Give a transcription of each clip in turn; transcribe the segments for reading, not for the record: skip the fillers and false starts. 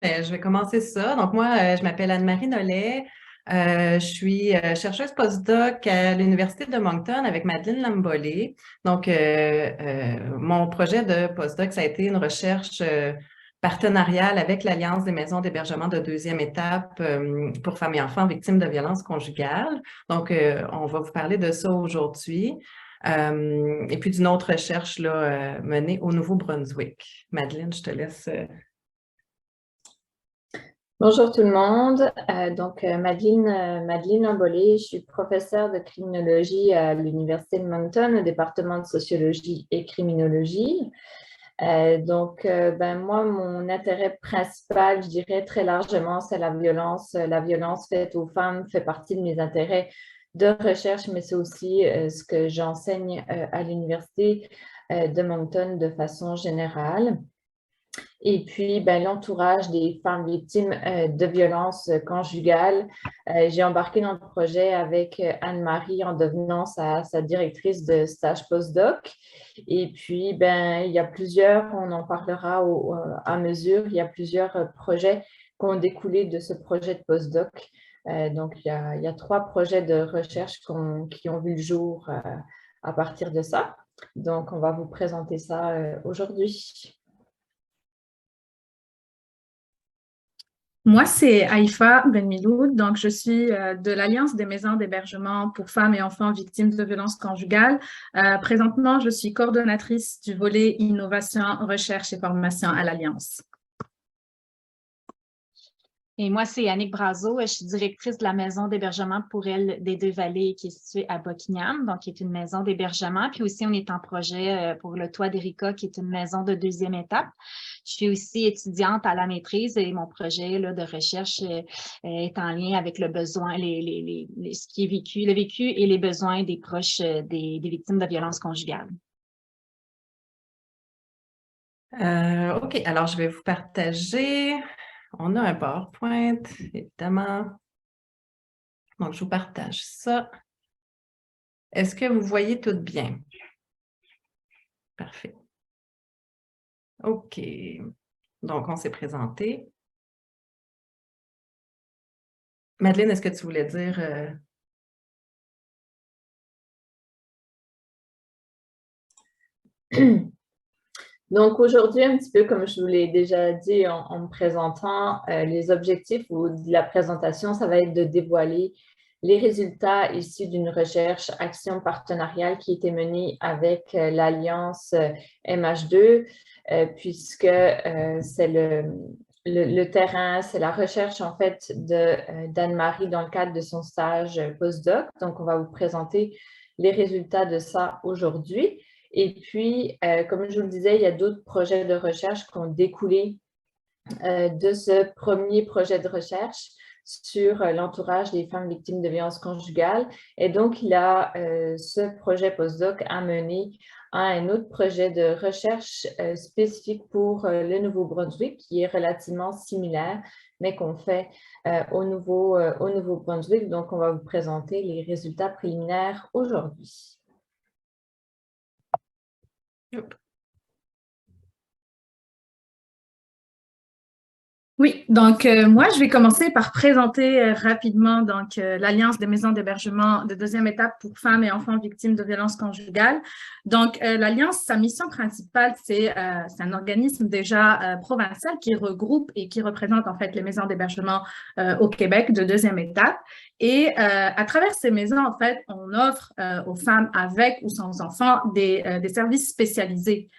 Je vais commencer ça. Donc, moi, je m'appelle Anne-Marie Nollet. Je suis chercheuse postdoc à l'Université de Moncton avec Madeleine Lambolé. Donc, mon projet de postdoc, ça a été une recherche partenariale avec l'Alliance des maisons d'hébergement de deuxième étape pour femmes et enfants victimes de violences conjugales. Donc, on va vous parler de ça aujourd'hui. Et puis d'une autre recherche là, menée au Nouveau-Brunswick. Madeleine, je te laisse. Bonjour tout le monde. Madeleine Lambolé, je suis professeure de criminologie à l'Université de Moncton au département de sociologie et criminologie. Moi, mon intérêt principal, je dirais très largement, c'est la violence. La violence faite aux femmes fait partie de mes intérêts de recherche, mais c'est aussi ce que j'enseigne à l'Université de Moncton de façon générale. Et puis, l'entourage des femmes victimes de violences conjugales. J'ai embarqué dans le projet avec Anne-Marie en devenant sa directrice de stage postdoc. Et puis, il y a plusieurs, on en parlera à mesure, il y a plusieurs projets qui ont découlé de ce projet de postdoc. Il y a 3 projets de recherche qui ont vu le jour à partir de ça. Donc, on va vous présenter ça aujourd'hui. Moi, c'est Haïfa Benmiloud, donc je suis de l'Alliance des maisons d'hébergement pour femmes et enfants victimes de violences conjugales. Présentement, je suis coordonnatrice du volet innovation, recherche et formation à l'Alliance. Et moi, c'est Annick Brazo. Je suis directrice de la maison d'hébergement pour elle des Deux-Vallées qui est située à Buckingham, donc qui est une maison d'hébergement. Puis aussi, on est en projet pour le Toit d'Erika, qui est une maison de deuxième étape. Je suis aussi étudiante à la maîtrise et mon projet là, de recherche est en lien avec le besoin, ce qui est vécu, le vécu et les besoins des proches des victimes de violences conjugales. OK, alors je vais vous partager. On a un PowerPoint, évidemment. Donc, je vous partage ça. Est-ce que vous voyez tout bien? Parfait. OK. Donc, on s'est présenté. Madeleine, est-ce que tu voulais dire... Donc aujourd'hui, un petit peu comme je vous l'ai déjà dit en me présentant, les objectifs de la présentation, ça va être de dévoiler les résultats issus d'une recherche action partenariale qui a été menée avec l'Alliance MH2, puisque c'est le terrain, c'est la recherche en fait d'Anne-Marie dans le cadre de son stage postdoc. Donc, on va vous présenter les résultats de ça aujourd'hui. Et puis, comme je vous le disais, il y a d'autres projets de recherche qui ont découlé de ce premier projet de recherche sur l'entourage des femmes victimes de violences conjugales. Et donc, ce projet postdoc a mené à un autre projet de recherche spécifique pour le Nouveau-Brunswick, qui est relativement similaire, mais qu'on fait au Nouveau-Brunswick. Donc, on va vous présenter les résultats préliminaires aujourd'hui. Oui, donc moi, je vais commencer par présenter rapidement l'Alliance des maisons d'hébergement de deuxième étape pour femmes et enfants victimes de violences conjugales. Donc, l'Alliance, sa mission principale, c'est un organisme déjà provincial qui regroupe et qui représente en fait les maisons d'hébergement au Québec de deuxième étape. Et à travers ces maisons, en fait, on offre aux femmes avec ou sans enfants des services spécialisés.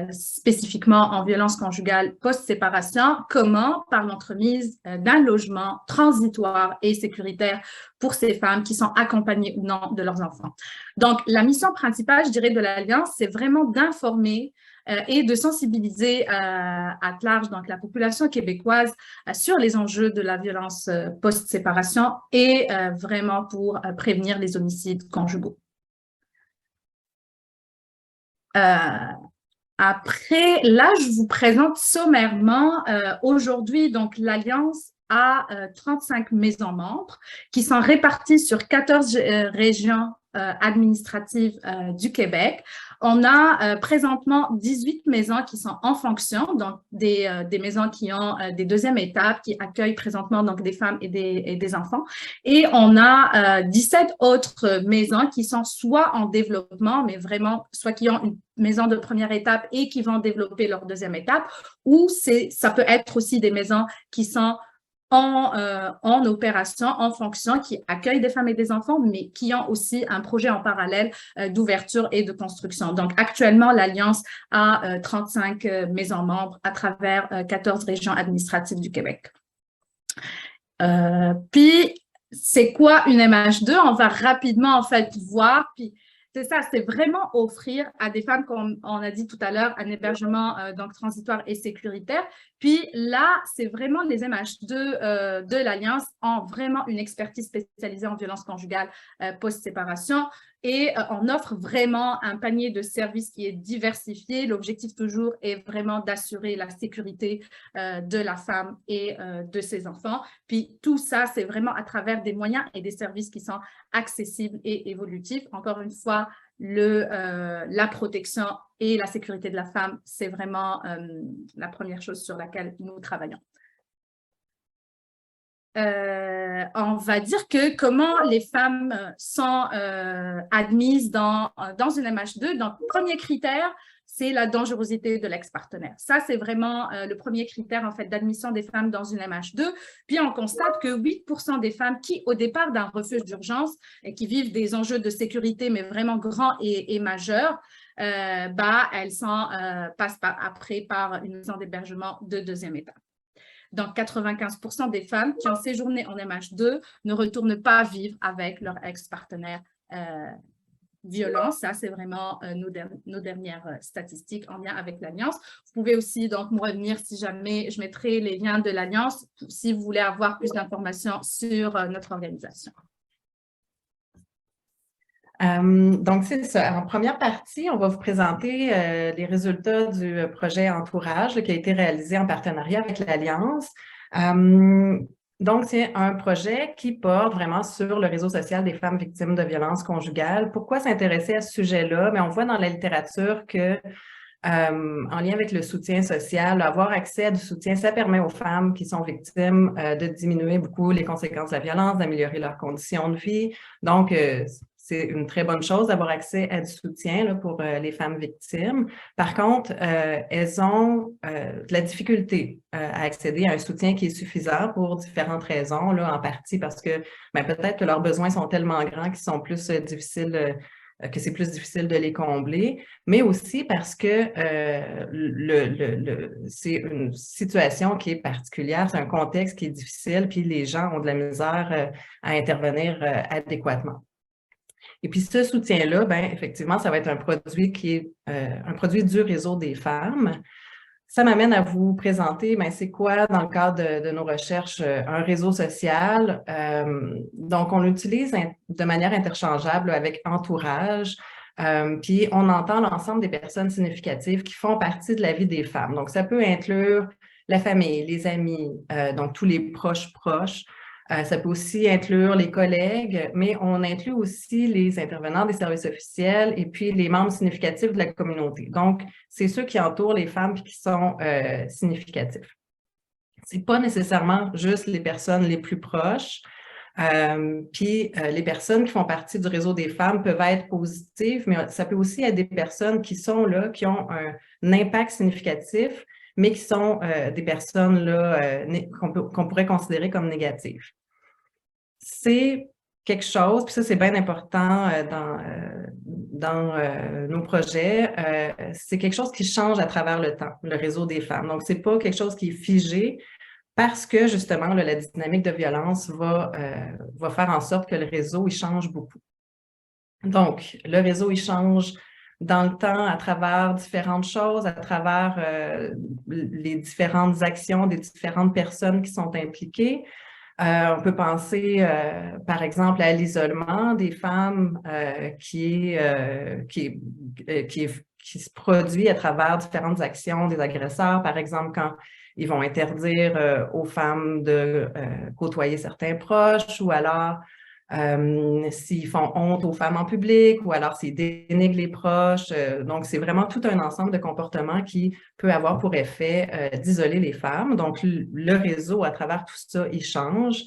Spécifiquement en violence conjugale post-séparation. Comment? Par l'entremise d'un logement transitoire et sécuritaire pour ces femmes qui sont accompagnées ou non de leurs enfants. Donc, la mission principale, je dirais, de l'Alliance, c'est vraiment d'informer et de sensibiliser à large donc la population québécoise sur les enjeux de la violence post-séparation et vraiment pour prévenir les homicides conjugaux. Après, là, je vous présente sommairement aujourd'hui, donc l'Alliance a 35 maisons membres qui sont réparties sur 14 régions administratives du Québec. On a présentement 18 maisons qui sont en fonction, donc des maisons qui ont des deuxièmes étapes, qui accueillent présentement donc des femmes et des enfants. Et on a 17 autres maisons qui sont soit en développement, mais vraiment, soit qui ont une maison de première étape et qui vont développer leur deuxième étape, ou ça peut être aussi des maisons qui sont en opération, en fonction, qui accueillent des femmes et des enfants, mais qui ont aussi un projet en parallèle d'ouverture et de construction. Donc, actuellement, l'Alliance a 35 maisons membres à travers 14 régions administratives du Québec. Puis, c'est quoi une MH2? On va rapidement, en fait, voir, puis c'est ça, c'est vraiment offrir à des femmes, comme on a dit tout à l'heure, un hébergement donc transitoire et sécuritaire. Puis là, c'est vraiment les MH2 de l'Alliance ont vraiment une expertise spécialisée en violence conjugale post-séparation et on offre vraiment un panier de services qui est diversifié. L'objectif toujours est vraiment d'assurer la sécurité de la femme et de ses enfants. Puis tout ça, c'est vraiment à travers des moyens et des services qui sont accessibles et évolutifs. Encore une fois, la protection et la sécurité de la femme, c'est vraiment la première chose sur laquelle nous travaillons. On va dire que comment les femmes sont admises dans une MH2. Donc, premier critère, c'est la dangerosité de l'ex-partenaire. Ça, c'est vraiment le premier critère en fait, d'admission des femmes dans une MH2. Puis, on constate que 8% des femmes qui, au départ d'un refuge d'urgence et qui vivent des enjeux de sécurité, mais vraiment grands et majeurs, elles passent après par une maison d'hébergement de deuxième étape. Donc, 95% des femmes qui ont séjourné en MH2 ne retournent pas vivre avec leur ex-partenaire violent. Ça, c'est vraiment nos dernières statistiques en lien avec l'Alliance. Vous pouvez aussi donc me revenir si jamais je mettrai les liens de l'Alliance si vous voulez avoir plus d'informations sur notre organisation. Donc, c'est ça. En première partie, on va vous présenter les résultats du projet Entourage qui a été réalisé en partenariat avec l'Alliance. Donc, c'est un projet qui porte vraiment sur le réseau social des femmes victimes de violences conjugales. Pourquoi s'intéresser à ce sujet-là? Mais on voit dans la littérature que, en lien avec le soutien social, avoir accès à du soutien, ça permet aux femmes qui sont victimes de diminuer beaucoup les conséquences de la violence, d'améliorer leurs conditions de vie. Donc, c'est une très bonne chose d'avoir accès à du soutien là, pour les femmes victimes. Par contre, elles ont de la difficulté à accéder à un soutien qui est suffisant pour différentes raisons, là, en partie parce que peut-être que leurs besoins sont tellement grands qu'ils sont plus difficiles, que c'est plus difficile de les combler, mais aussi parce que c'est une situation qui est particulière, c'est un contexte qui est difficile, puis les gens ont de la misère à intervenir adéquatement. Et puis, ce soutien-là, effectivement, ça va être un produit qui est un produit du réseau des femmes. Ça m'amène à vous présenter, c'est quoi, dans le cadre de nos recherches, un réseau social. Donc, on l'utilise de manière interchangeable avec Entourage. Puis, on entend l'ensemble des personnes significatives qui font partie de la vie des femmes. Donc, ça peut inclure la famille, les amis, donc tous les proches. Ça peut aussi inclure les collègues, mais on inclut aussi les intervenants des services officiels et puis les membres significatifs de la communauté. Donc, c'est ceux qui entourent les femmes et qui sont significatifs. C'est pas nécessairement juste les personnes les plus proches. Puis les personnes qui font partie du réseau des femmes peuvent être positives, mais ça peut aussi être des personnes qui sont là, qui ont un impact significatif, mais qui sont des personnes là qu'on pourrait considérer comme négatives. C'est quelque chose, puis ça c'est bien important dans nos projets, c'est quelque chose qui change à travers le temps, le réseau des femmes. Donc, c'est pas quelque chose qui est figé parce que justement, là, la dynamique de violence va faire en sorte que le réseau, il change beaucoup. Donc, le réseau, il change dans le temps à travers différentes choses, à travers les différentes actions des différentes personnes qui sont impliquées. On peut penser, par exemple, à l'isolement des femmes qui se produit à travers différentes actions des agresseurs, par exemple, quand ils vont interdire aux femmes de côtoyer certains proches ou alors s'ils font honte aux femmes en public ou alors s'ils dénigrent les proches. Donc, c'est vraiment tout un ensemble de comportements qui peut avoir pour effet d'isoler les femmes. Donc, le réseau, à travers tout ça, il change.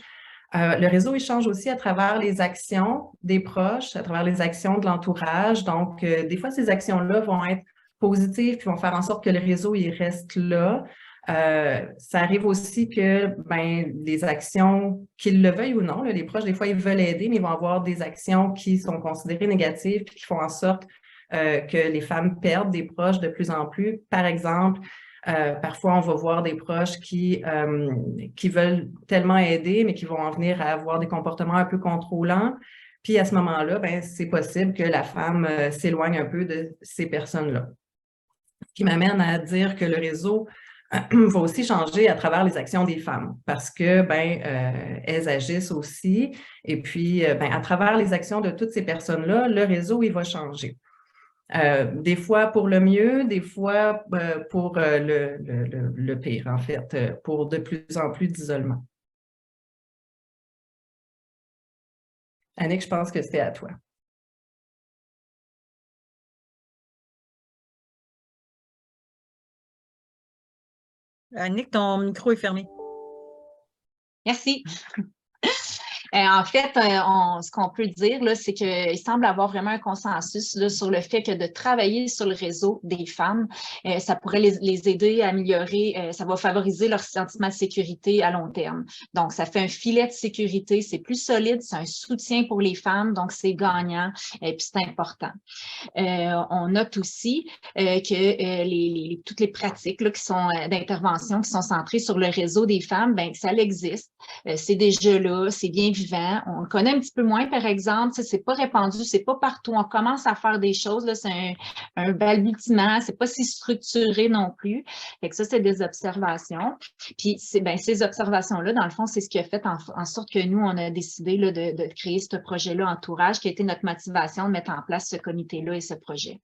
Le réseau, il change aussi à travers les actions des proches, à travers les actions de l'entourage. Donc, des fois, ces actions-là vont être positives, puis vont faire en sorte que le réseau, il reste là. Ça arrive aussi que les actions, qu'ils le veuillent ou non, là, les proches, des fois, ils veulent aider, mais ils vont avoir des actions qui sont considérées négatives, puis qui font en sorte que les femmes perdent des proches de plus en plus. Par exemple, parfois, on va voir des proches qui veulent tellement aider, mais qui vont en venir à avoir des comportements un peu contrôlants. Puis à ce moment-là, c'est possible que la femme s'éloigne un peu de ces personnes-là. Ce qui m'amène à dire que le réseau va aussi changer à travers les actions des femmes parce que elles agissent aussi. Et puis, à travers les actions de toutes ces personnes-là, le réseau, il va changer. Des fois pour le mieux, des fois pour le pire, en fait, pour de plus en plus d'isolement. Annick, je pense que c'était à toi. Annick, ton micro est fermé. Merci. En fait, ce qu'on peut dire, là, c'est qu'il semble avoir vraiment un consensus là, sur le fait que de travailler sur le réseau des femmes, ça pourrait les aider à améliorer, ça va favoriser leur sentiment de sécurité à long terme. Donc, ça fait un filet de sécurité, c'est plus solide, c'est un soutien pour les femmes, donc c'est gagnant et puis c'est important. On note aussi que toutes les pratiques là, qui sont d'intervention, qui sont centrées sur le réseau des femmes, ça existe, c'est déjà là, c'est bien vivant. On le connaît un petit peu moins, par exemple, c'est pas répandu, c'est pas partout. On commence à faire des choses, là, c'est un balbutiement, c'est pas si structuré non plus. Fait que ça, c'est des observations. Puis, ces observations-là, dans le fond, c'est ce qui a fait en sorte que nous, on a décidé là, de créer ce projet-là Entourage, qui a été notre motivation de mettre en place ce comité-là et ce projet.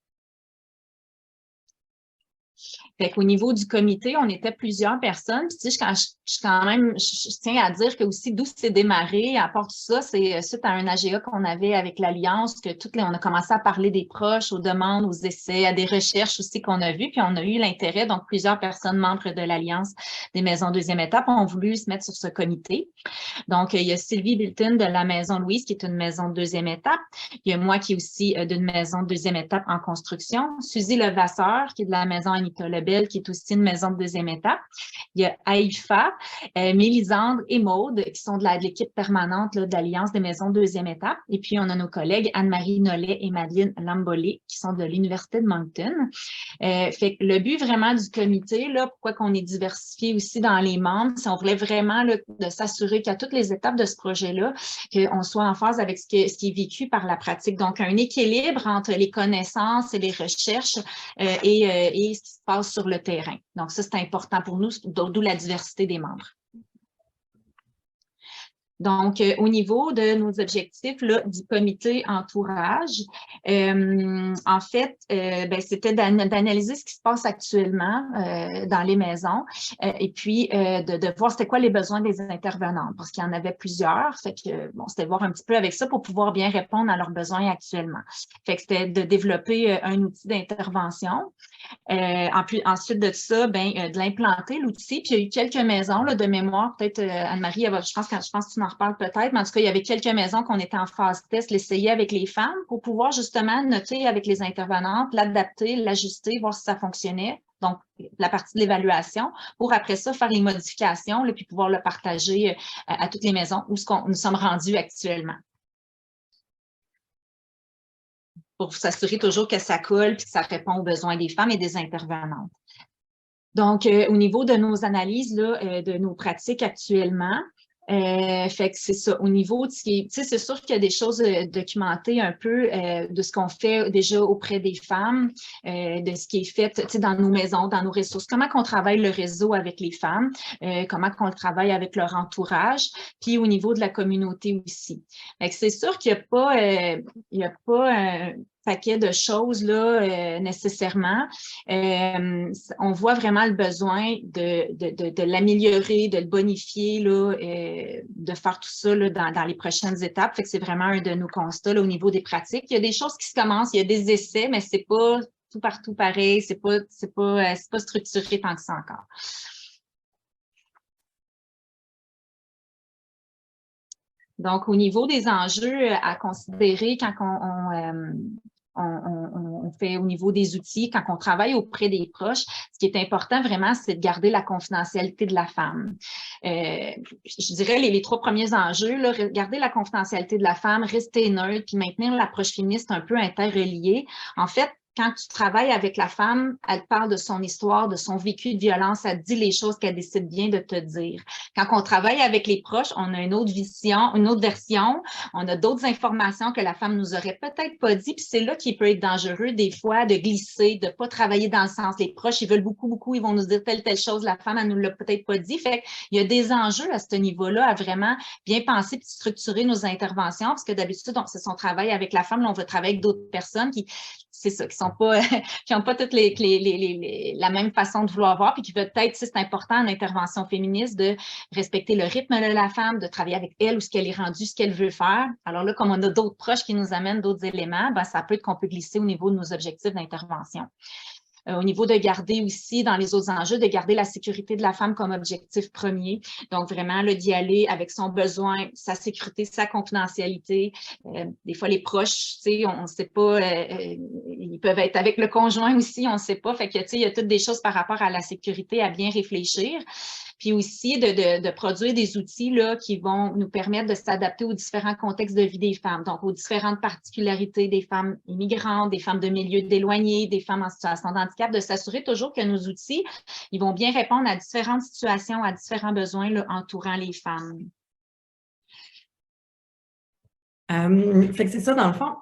Fait qu'au niveau du comité, on était plusieurs personnes. Puis, tu sais, je tiens à dire que aussi d'où c'est démarré, à part tout ça, c'est suite à un AGA qu'on avait avec l'Alliance, que on a commencé à parler des proches, aux demandes, aux essais, à des recherches aussi qu'on a vues. Puis, on a eu l'intérêt, donc plusieurs personnes membres de l'Alliance des maisons deuxième étape ont voulu se mettre sur ce comité. Donc, il y a Sylvie Bilton de la Maison Louise, qui est une maison de deuxième étape. Il y a moi qui est aussi d'une maison de deuxième étape en construction. Suzy Levasseur, qui est de la maison Anita Lebel, qui est aussi une maison de deuxième étape. Il y a Aïfa, Mélisandre et Maude, qui sont de l'équipe permanente là, de l'Alliance des maisons de deuxième étape. Et puis, on a nos collègues Anne-Marie Nollet et Madeleine Lambolé, qui sont de l'Université de Moncton. Fait que le but vraiment du comité, là, pourquoi qu'on est diversifié aussi dans les membres, c'est on voulait vraiment là, de s'assurer qu'à toutes les étapes de ce projet-là, qu'on soit en phase avec ce qui est vécu par la pratique. Donc, un équilibre entre les connaissances et les recherches et ce qui se passe sur le terrain. Donc, ça, c'est important pour nous, d'où la diversité des membres. Donc, au niveau de nos objectifs là, du comité Entourage, en fait, c'était d'analyser ce qui se passe actuellement dans les maisons et puis de voir c'était quoi les besoins des intervenantes, parce qu'il y en avait plusieurs. Fait que, bon, c'était voir un petit peu avec ça pour pouvoir bien répondre à leurs besoins actuellement. Fait que c'était de développer un outil d'intervention. Ensuite de ça, de l'implanter, l'outil. Puis il y a eu quelques maisons là, de mémoire, peut-être Anne-Marie, je pense que tu m'en reparles peut-être, mais en tout cas, il y avait quelques maisons qu'on était en phase test, l'essayer avec les femmes pour pouvoir justement noter avec les intervenantes, l'adapter, l'ajuster, voir si ça fonctionnait. Donc, la partie de l'évaluation, pour après ça, faire les modifications, là, puis pouvoir le partager à toutes les maisons où nous sommes rendus actuellement. Pour s'assurer toujours que ça colle et que ça répond aux besoins des femmes et des intervenantes. Donc, au niveau de nos analyses, là, de nos pratiques actuellement, fait que c'est ça. Au niveau de ce qui est, tu sais, c'est sûr qu'il y a des choses documentées un peu de ce qu'on fait déjà auprès des femmes, de ce qui est fait, tu sais, dans nos maisons, dans nos ressources. Comment qu'on travaille le réseau avec les femmes, comment qu'on le travaille avec leur entourage, puis au niveau de la communauté aussi. Fait que c'est sûr qu'il n'y a pas, paquet de choses là, nécessairement. On voit vraiment le besoin de l'améliorer, de le bonifier, là, de faire tout ça là, dans les prochaines étapes. Fait que c'est vraiment un de nos constats là, au niveau des pratiques. Il y a des choses qui se commencent, il y a des essais, mais c'est pas tout partout pareil, c'est pas structuré tant que ça encore. Donc, au niveau des enjeux à considérer quand on fait au niveau des outils, quand on travaille auprès des proches, ce qui est important vraiment, c'est de garder la confidentialité de la femme. Je dirais les 3 premiers enjeux, là, garder la confidentialité de la femme, rester neutre, puis maintenir l'approche féministe un peu interreliée. En fait, quand tu travailles avec la femme, elle parle de son histoire, de son vécu de violence, elle dit les choses qu'elle décide bien de te dire. Quand on travaille avec les proches, on a une autre vision, une autre version, on a d'autres informations que la femme nous aurait peut-être pas dit, puis c'est là qu'il peut être dangereux des fois de glisser, de pas travailler dans le sens. Les proches, ils veulent beaucoup, ils vont nous dire telle chose, la femme, elle nous l'a peut-être pas dit. Fait qu'il y a des enjeux à ce niveau-là à vraiment bien penser puis structurer nos interventions, parce que d'habitude, c'est son travail avec la femme, là, on veut travailler avec d'autres personnes qui sont pas, qui n'ont pas toutes la même façon de vouloir voir, puis qui veulent peut-être, si c'est important en intervention féministe, de respecter le rythme de la femme, de travailler avec elle ou ce qu'elle est rendue, ce qu'elle veut faire. Alors là, comme on a d'autres proches qui nous amènent d'autres éléments, ben, ça peut être qu'on peut glisser au niveau de nos objectifs d'intervention. Au niveau de garder aussi, dans les autres enjeux, de garder la sécurité de la femme comme objectif premier. Donc, vraiment, d'y aller avec son besoin, sa sécurité, sa confidentialité. Des fois, les proches, tu sais, on ne sait pas, ils peuvent être avec le conjoint aussi, on ne sait pas. Fait que, tu sais, il y a toutes des choses par rapport à la sécurité à bien réfléchir. Puis aussi de produire des outils là, qui vont nous permettre de s'adapter aux différents contextes de vie des femmes, donc aux différentes particularités des femmes immigrantes, des femmes de milieux éloignés, des femmes en situation de handicap, de s'assurer toujours que nos outils, ils vont bien répondre à différentes situations, à différents besoins là, entourant les femmes. Fait que c'est ça, dans le fond,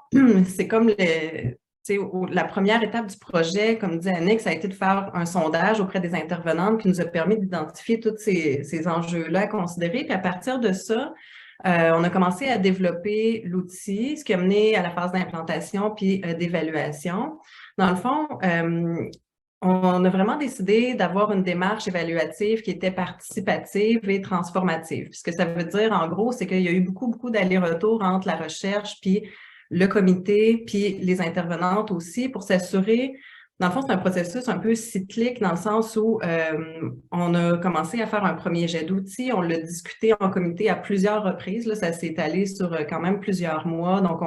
c'est comme la première étape du projet, comme dit Annick, ça a été de faire un sondage auprès des intervenantes qui nous a permis d'identifier tous ces enjeux-là à considérer. Puis à partir de ça, on a commencé à développer l'outil, ce qui a mené à la phase d'implantation puis d'évaluation. Dans le fond, on a vraiment décidé d'avoir une démarche évaluative qui était participative et transformative. Ce que ça veut dire, en gros, c'est qu'il y a eu beaucoup d'allers-retours entre la recherche puis le comité, puis les intervenantes aussi, pour s'assurer. Dans le fond, c'est un processus un peu cyclique dans le sens où on a commencé à faire un premier jet d'outils, on l'a discuté en comité à plusieurs reprises, là, ça s'est étalé sur quand même plusieurs mois, donc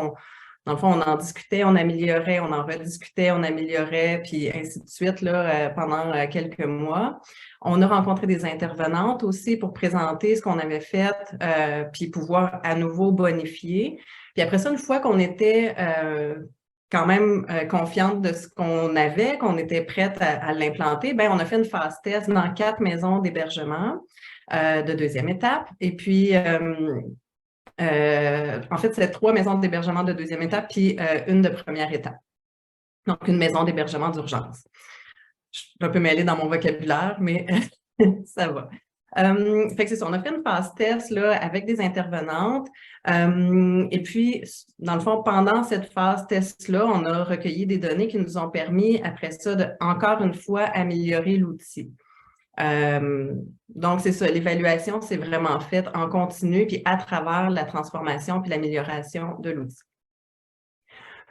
dans le fond, on en discutait, on améliorait, on en rediscutait, on améliorait, puis ainsi de suite là, pendant quelques mois. On a rencontré des intervenantes aussi pour présenter ce qu'on avait fait, puis pouvoir à nouveau bonifier. Puis après ça, une fois qu'on était quand même confiante de ce qu'on avait, qu'on était prête à l'implanter, ben on a fait une phase test dans 4 maisons d'hébergement de deuxième étape. Et puis, en fait, c'est 3 maisons d'hébergement de deuxième étape, puis une de première étape. Donc, une maison d'hébergement d'urgence. Je suis un peu mêlée dans mon vocabulaire, mais ça va. Fait que c'est ça, on a fait une phase test là, avec des intervenantes. Et puis, dans le fond, pendant cette phase test-là, on a recueilli des données qui nous ont permis, après ça, de, encore une fois, améliorer l'outil. Donc, c'est ça, l'évaluation, c'est vraiment faite en continu, puis à travers la transformation puis l'amélioration de l'outil.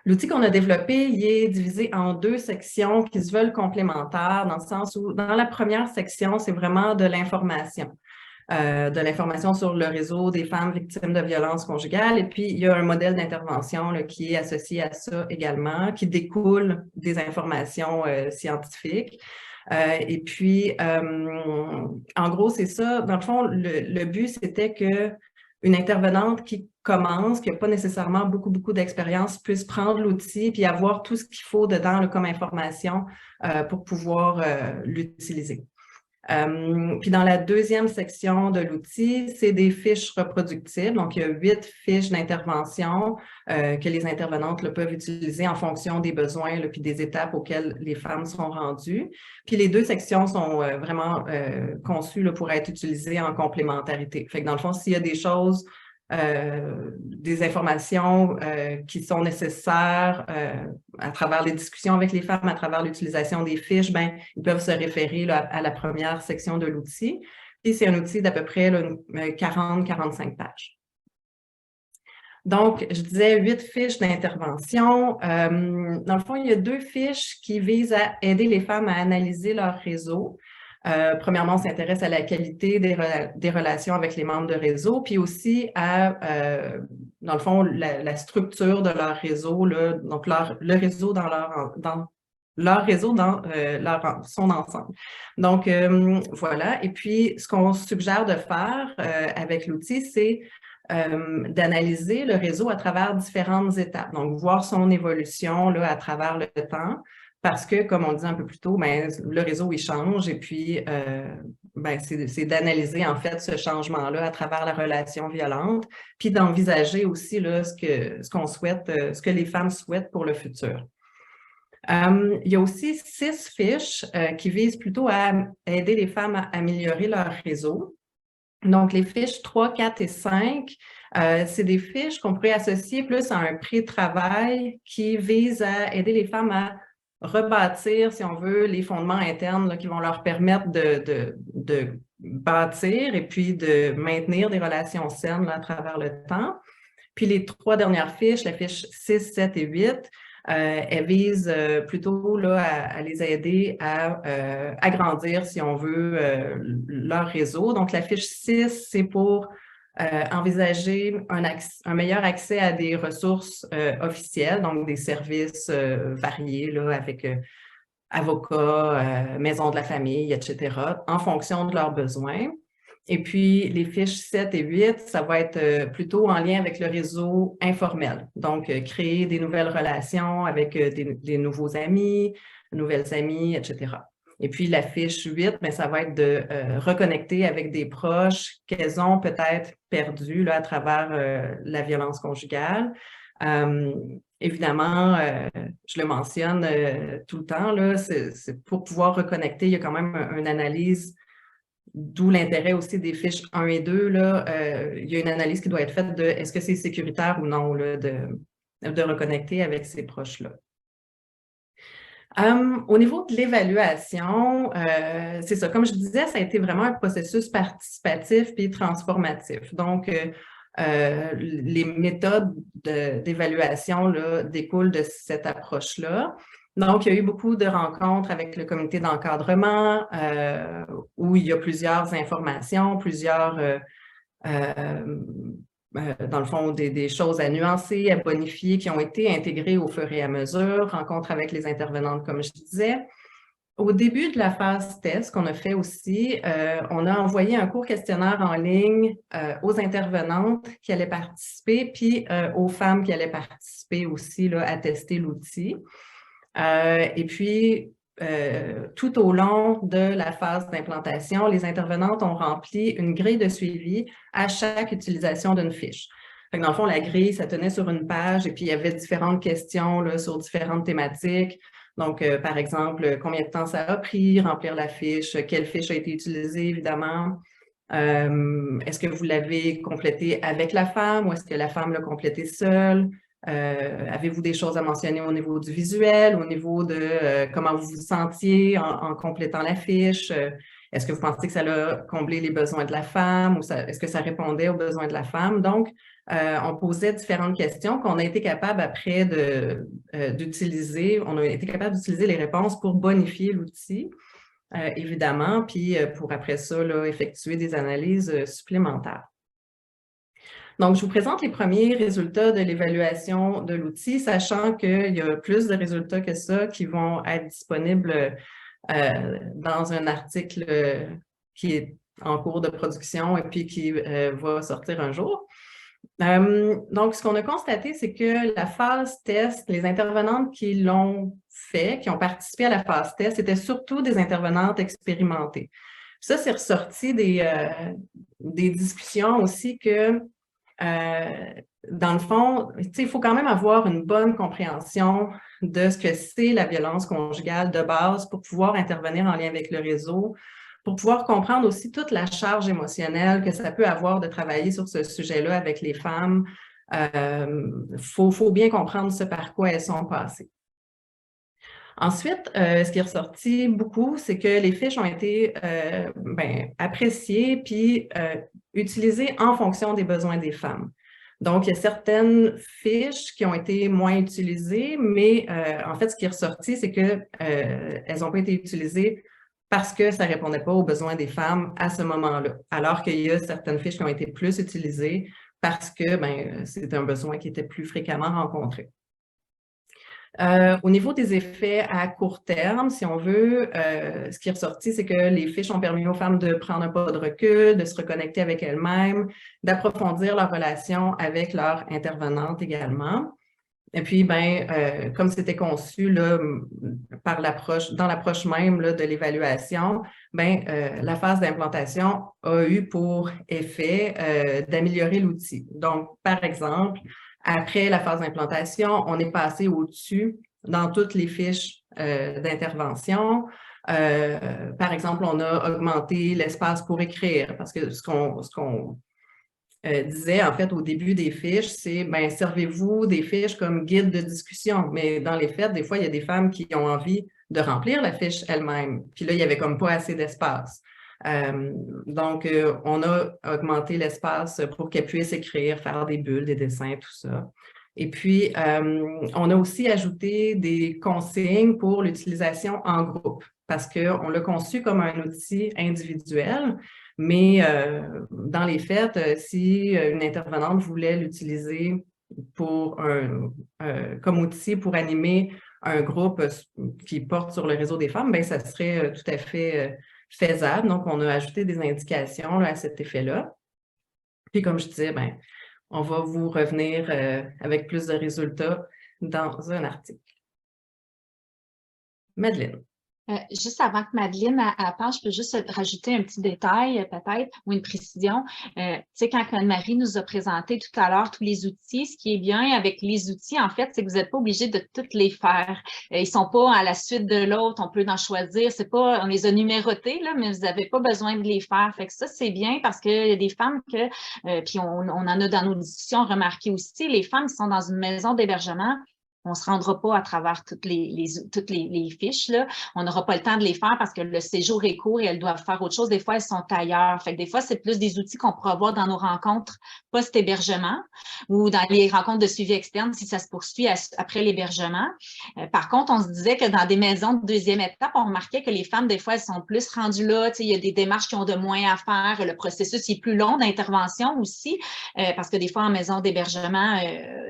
L'outil qu'on a développé, il est divisé en 2 sections qui se veulent complémentaires, dans le sens où, dans la première section, c'est vraiment de l'information sur le réseau des femmes victimes de violences conjugales. Et puis, il y a un modèle d'intervention qui est associé à ça également, qui découle des informations scientifiques. Et puis, en gros, c'est ça. Dans le fond, le but, c'était que une intervenante qui commence, qui n'a pas nécessairement beaucoup d'expérience, puisse prendre l'outil puis avoir tout ce qu'il faut dedans là, comme information pour pouvoir l'utiliser. Puis dans la deuxième section de l'outil, c'est des fiches reproductibles. Donc, il y a 8 fiches d'intervention que les intervenantes là, peuvent utiliser en fonction des besoins là, puis des étapes auxquelles les femmes sont rendues. Puis les 2 sections sont vraiment conçues là, pour être utilisées en complémentarité. Fait que dans le fond, s'il y a des choses des informations qui sont nécessaires à travers les discussions avec les femmes, à travers l'utilisation des fiches, ben, ils peuvent se référer là, à la première section de l'outil. Puis c'est un outil d'à peu près 40-45 pages. Donc, je disais 8 fiches d'intervention. Dans le fond, il y a 2 fiches qui visent à aider les femmes à analyser leur réseau. Premièrement, on s'intéresse à la qualité des relations avec les membres de réseau, puis aussi à, dans le fond, la structure de leur réseau, là, donc le réseau dans leur réseau dans son ensemble. Donc, voilà. Et puis, ce qu'on suggère de faire avec l'outil, c'est d'analyser le réseau à travers différentes étapes. Donc, voir son évolution là, à travers le temps, parce que, comme on dit un peu plus tôt, ben, le réseau, il change et puis ben, c'est d'analyser en fait ce changement-là à travers la relation violente, puis d'envisager aussi là, ce qu'on souhaite, ce que les femmes souhaitent pour le futur. Il y a aussi 6 fiches qui visent plutôt à aider les femmes à améliorer leur réseau. Donc, les fiches 3, 4 et 5, c'est des fiches qu'on pourrait associer plus à un pré-travail qui vise à aider les femmes à rebâtir, si on veut, les fondements internes là, qui vont leur permettre de bâtir et puis de maintenir des relations saines là, à travers le temps. Puis les 3 dernières fiches, la fiche 6, 7 et 8, elles visent plutôt là, à les aider à agrandir, si on veut, leur réseau. Donc, la fiche 6, c'est pour envisager un meilleur accès à des ressources officielles, donc des services variés là, avec avocats, maison de la famille, etc., en fonction de leurs besoins. Et puis, les fiches 7 et 8, ça va être plutôt en lien avec le réseau informel. Donc, créer des nouvelles relations avec des nouveaux amis, nouvelles amies, etc. Et puis, la fiche 8, bien, ça va être de reconnecter avec des proches qu'elles ont peut-être perdus là, à travers la violence conjugale. Évidemment, je le mentionne tout le temps, là, c'est pour pouvoir reconnecter, il y a quand même une analyse. D'où l'intérêt aussi des fiches 1 et 2. Là, il y a une analyse qui doit être faite de est-ce que c'est sécuritaire ou non là, de reconnecter avec ces proches-là. Au niveau de l'évaluation, c'est ça. Comme je disais, ça a été vraiment un processus participatif puis transformatif. Donc, les méthodes d'évaluation découlent de cette approche-là. Donc, il y a eu beaucoup de rencontres avec le comité d'encadrement où il y a plusieurs informations, dans le fond, des choses à nuancer, à bonifier qui ont été intégrées au fur et à mesure, rencontres avec les intervenantes, comme je disais. Au début de la phase test qu'on a fait aussi, on a envoyé un court questionnaire en ligne aux intervenantes qui allaient participer, puis aux femmes qui allaient participer aussi là, à tester l'outil. Et puis, tout au long de la phase d'implantation, les intervenantes ont rempli une grille de suivi à chaque utilisation d'une fiche. Fait que dans le fond, la grille, ça tenait sur une page et puis il y avait différentes questions là, sur différentes thématiques. Donc, par exemple, combien de temps ça a pris, remplir la fiche, quelle fiche a été utilisée, évidemment. Est-ce que vous l'avez complétée avec la femme ou est-ce que la femme l'a complétée seule? Avez-vous des choses à mentionner au niveau du visuel, au niveau de comment vous vous sentiez en complétant la fiche? Est-ce que vous pensez que ça a comblé les besoins de la femme ou est-ce que ça répondait aux besoins de la femme? Donc, on posait différentes questions qu'on a été capable après d'utiliser. On a été capable d'utiliser les réponses pour bonifier l'outil, évidemment, puis pour après ça, là, effectuer des analyses supplémentaires. Donc, je vous présente les premiers résultats de l'évaluation de l'outil, sachant qu'il y a plus de résultats que ça qui vont être disponibles dans un article qui est en cours de production et puis qui va sortir un jour. Donc, ce qu'on a constaté, c'est que la phase test, les intervenantes qui l'ont fait, qui ont participé à la phase test, c'était surtout des intervenantes expérimentées. Ça, c'est ressorti des discussions aussi que dans le fond, il faut quand même avoir une bonne compréhension de ce que c'est la violence conjugale de base pour pouvoir intervenir en lien avec le réseau, pour pouvoir comprendre aussi toute la charge émotionnelle que ça peut avoir de travailler sur ce sujet-là avec les femmes. Faut bien comprendre ce par quoi elles sont passées. Ensuite, ce qui est ressorti beaucoup, c'est que les fiches ont été appréciées puis utilisées en fonction des besoins des femmes. Donc, il y a certaines fiches qui ont été moins utilisées, mais en fait, ce qui est ressorti, c'est qu'elles n'ont pas été utilisées parce que ça ne répondait pas aux besoins des femmes à ce moment-là, alors qu'il y a certaines fiches qui ont été plus utilisées parce que c'est un besoin qui était plus fréquemment rencontré. Au niveau des effets à court terme, si on veut, ce qui est ressorti, c'est que les fiches ont permis aux femmes de prendre un pas de recul, de se reconnecter avec elles-mêmes, d'approfondir leur relation avec leur intervenante également. Et puis, comme c'était conçu là, dans l'approche même là, de l'évaluation, la phase d'implantation a eu pour effet d'améliorer l'outil. Donc, par exemple, après la phase d'implantation, on est passé au-dessus dans toutes les fiches d'intervention. Par exemple, on a augmenté l'espace pour écrire parce que ce qu'on disait en fait au début des fiches, c'est servez-vous des fiches comme guide de discussion. Mais dans les faits, des fois, il y a des femmes qui ont envie de remplir la fiche elles-mêmes. Puis là, il n'y avait comme pas assez d'espace. Donc, on a augmenté l'espace pour qu'elles puissent écrire, faire des bulles, des dessins, tout ça. Et puis, on a aussi ajouté des consignes pour l'utilisation en groupe parce qu'on l'a conçu comme un outil individuel, mais dans les faits, si une intervenante voulait l'utiliser comme outil pour animer un groupe qui porte sur le réseau des femmes, ça serait tout à fait faisable. Donc, on a ajouté des indications là, à cet effet-là. Puis, comme je disais, on va vous revenir avec plus de résultats dans un article. Madeleine. Juste avant que Madeleine parle, je peux juste rajouter un petit détail peut-être ou une précision. Tu sais, quand Anne-Marie nous a présenté tout à l'heure tous les outils, ce qui est bien avec les outils, en fait, c'est que vous n'êtes pas obligé de toutes les faire. Ils ne sont pas à la suite de l'autre, on peut en choisir. C'est pas, on les a numérotés, là, mais vous n'avez pas besoin de les faire. Fait que ça, c'est bien parce qu'il y a des femmes puis on en a dans nos discussions remarqué aussi, les femmes qui sont dans une maison d'hébergement, on ne se rendra pas à travers toutes les fiches, là. On n'aura pas le temps de les faire parce que le séjour est court et elles doivent faire autre chose. Des fois, elles sont ailleurs. Fait que des fois, c'est plus des outils qu'on pourra voir dans nos rencontres post-hébergement ou dans les rencontres de suivi externe si ça se poursuit après l'hébergement. Par contre, on se disait que dans des maisons de deuxième étape, on remarquait que les femmes, des fois, elles sont plus rendues là. Il y a des démarches qui ont de moins à faire. Le processus est plus long d'intervention aussi parce que des fois, en maison d'hébergement,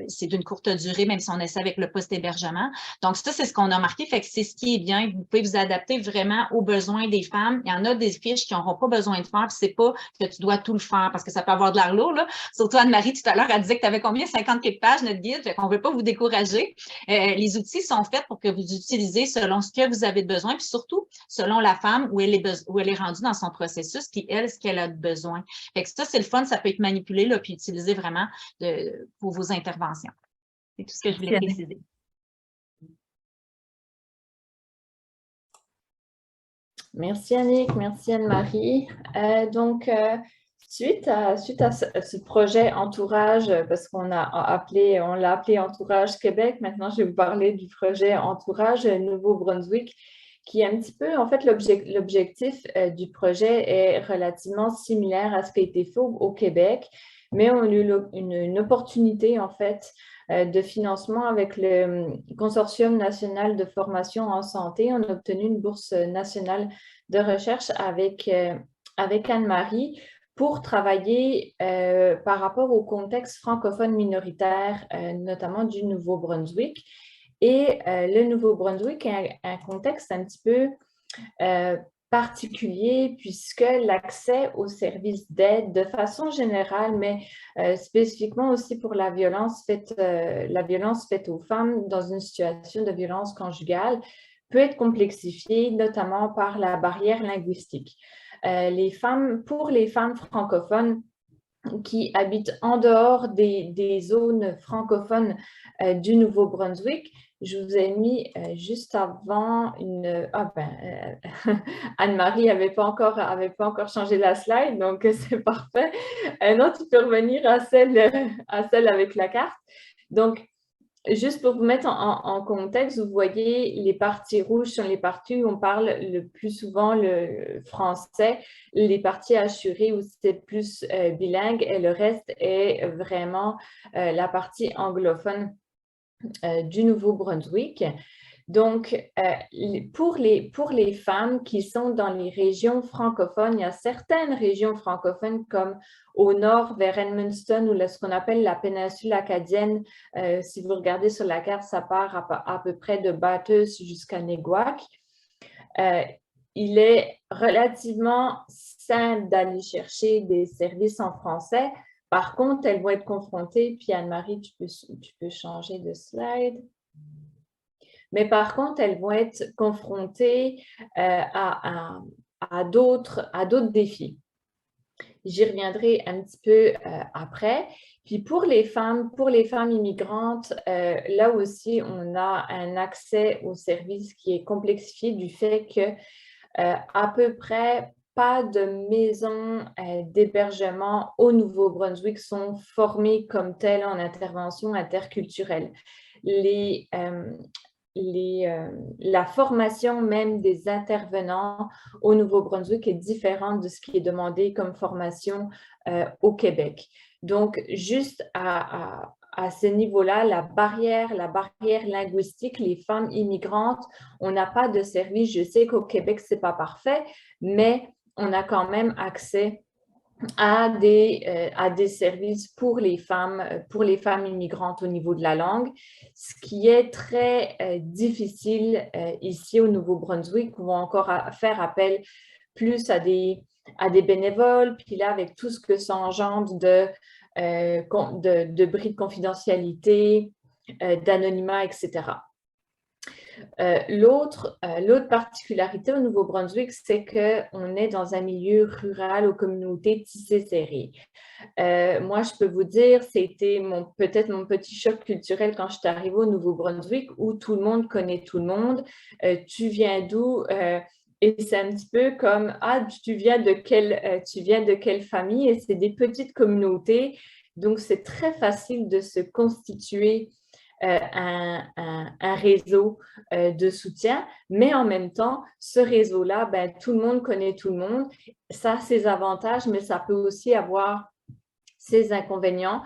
c'est d'une courte durée, même si on essaie avec le post-hébergement. Donc, ça, c'est ce qu'on a remarqué. Fait que c'est ce qui est bien. Vous pouvez vous adapter vraiment aux besoins des femmes. Il y en a des fiches qui n'auront pas besoin de faire, puis c'est pas que tu dois tout le faire parce que ça peut avoir de l'air lourd, là. Surtout Anne-Marie, tout à l'heure, elle disait que tu avais combien? 50 quelques pages, notre guide. Fait qu'on ne veut pas vous décourager. Les outils sont faits pour que vous utilisez selon ce que vous avez besoin, puis surtout selon la femme où elle est rendue dans son processus, puis elle, ce qu'elle a besoin. Fait que ça, c'est le fun. Ça peut être manipulé, là, puis utilisé vraiment pour vos interventions. C'est tout ce que je voulais préciser. Merci Annick, merci Anne-Marie. Suite à ce projet Entourage, parce qu'on l'a appelé Entourage Québec, maintenant je vais vous parler du projet Entourage Nouveau-Brunswick, qui est un petit peu, en fait, l'objectif du projet est relativement similaire à ce qui a été fait au Québec, mais on a eu une opportunité, en fait, de financement avec le Consortium national de formation en santé. On a obtenu une bourse nationale de recherche avec Anne-Marie pour travailler par rapport au contexte francophone minoritaire, notamment du Nouveau-Brunswick. Et le Nouveau-Brunswick est un contexte un petit peu particulier puisque l'accès aux services d'aide de façon générale, mais spécifiquement aussi pour la violence faite aux femmes dans une situation de violence conjugale peut être complexifié, notamment par la barrière linguistique. Pour les femmes francophones qui habitent en dehors des zones francophones du Nouveau-Brunswick, je vous ai mis juste avant Anne-Marie n'avait pas encore changé la slide, donc c'est parfait. Non, tu peux revenir à celle avec la carte. Donc, juste pour vous mettre en contexte, vous voyez les parties rouges sont les parties où on parle le plus souvent le français, les parties assurées où c'est plus bilingue et le reste est vraiment la partie anglophone du Nouveau-Brunswick. Donc, pour les femmes qui sont dans les régions francophones, il y a certaines régions francophones comme au nord vers Edmundston ou ce qu'on appelle la péninsule acadienne. Si vous regardez sur la carte, ça part à peu près de Bathurst jusqu'à Neguac. Il est relativement simple d'aller chercher des services en français. Par contre, elles vont être confrontées, puis Anne-Marie, tu peux changer de slide. Mais par contre, elles vont être confrontées à d'autres défis. J'y reviendrai un petit peu après. Puis pour les femmes immigrantes, là aussi, on a un accès aux services qui est complexifié du fait que à peu près pas de maisons d'hébergement au Nouveau-Brunswick sont formées comme telles en intervention interculturelle. La formation même des intervenants au Nouveau-Brunswick est différente de ce qui est demandé comme formation au Québec. Donc, juste à ce niveau-là, la barrière linguistique, les femmes immigrantes, on n'a pas de service. Je sais qu'au Québec, ce n'est pas parfait, mais on a quand même accès à des services pour les femmes immigrantes au niveau de la langue, ce qui est très difficile ici au Nouveau-Brunswick, où on va encore faire appel plus à des bénévoles, puis là, avec tout ce que ça engendre de bris de confidentialité, d'anonymat, etc. L'autre particularité au Nouveau-Brunswick, c'est qu'on est dans un milieu rural aux communautés tissées serrées. Moi, je peux vous dire, c'était peut-être mon petit choc culturel quand je suis arrivée au Nouveau-Brunswick, où tout le monde connaît tout le monde. Tu viens d'où? Et c'est un petit peu comme, tu viens de quelle famille? Et c'est des petites communautés. Donc, c'est très facile de se constituer un réseau de soutien, mais en même temps, ce réseau-là, tout le monde connaît tout le monde. Ça a ses avantages, mais ça peut aussi avoir ses inconvénients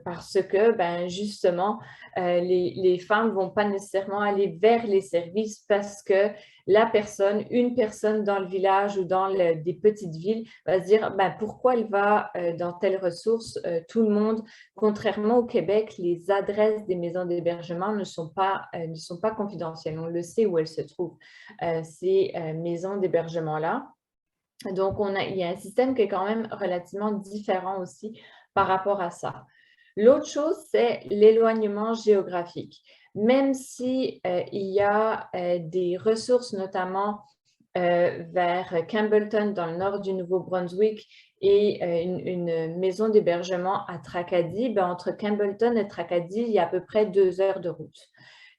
parce que, justement, les femmes ne vont pas nécessairement aller vers les services parce que une personne dans le village ou dans des petites villes va se dire pourquoi elle va dans telle ressource. Tout le monde, contrairement au Québec, les adresses des maisons d'hébergement ne sont pas confidentielles. On le sait où elles se trouvent, ces maisons d'hébergement-là. Donc, il y a un système qui est quand même relativement différent aussi par rapport à ça. L'autre chose, c'est l'éloignement géographique. Même si il y a des ressources, notamment vers Campbellton, dans le nord du Nouveau-Brunswick, et une maison d'hébergement à Tracadie, entre Campbellton et Tracadie, il y a à peu près 2 heures de route.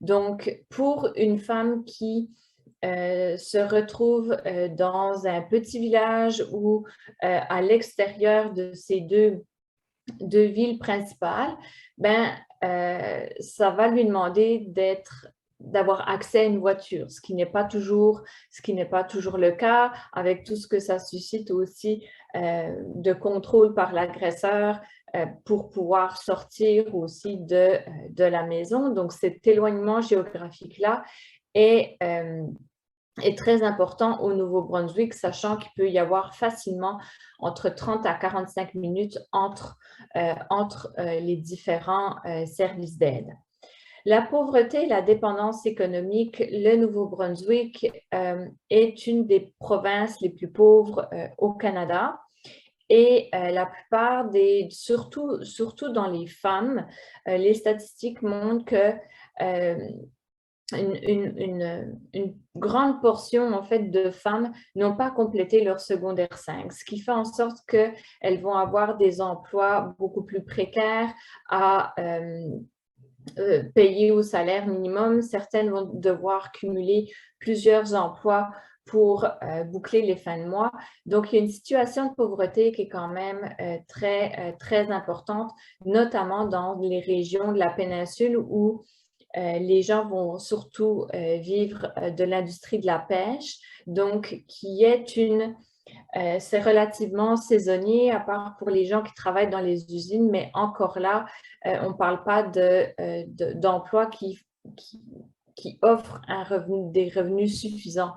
Donc, pour une femme qui se retrouve dans un petit village ou à l'extérieur de ces deux villes principales, ça va lui demander d'avoir accès à une voiture, ce qui n'est pas toujours le cas, avec tout ce que ça suscite aussi de contrôle par l'agresseur pour pouvoir sortir aussi de la maison. Donc, cet éloignement géographique-là est très important au Nouveau-Brunswick, sachant qu'il peut y avoir facilement entre 30 à 45 minutes entre les différents services d'aide. La pauvreté et la dépendance économique, le Nouveau-Brunswick est une des provinces les plus pauvres au Canada. Et la plupart surtout dans les femmes, les statistiques montrent que une grande portion en fait de femmes n'ont pas complété leur secondaire 5, ce qui fait en sorte qu'elles vont avoir des emplois beaucoup plus précaires à payées au salaire minimum. Certaines vont devoir cumuler plusieurs emplois pour boucler les fins de mois. Donc, il y a une situation de pauvreté qui est quand même très importante, notamment dans les régions de la péninsule où les gens vont surtout vivre de l'industrie de la pêche, donc qui est c'est relativement saisonnier, à part pour les gens qui travaillent dans les usines, mais encore là, on ne parle pas d'emplois qui offrent des revenus suffisants,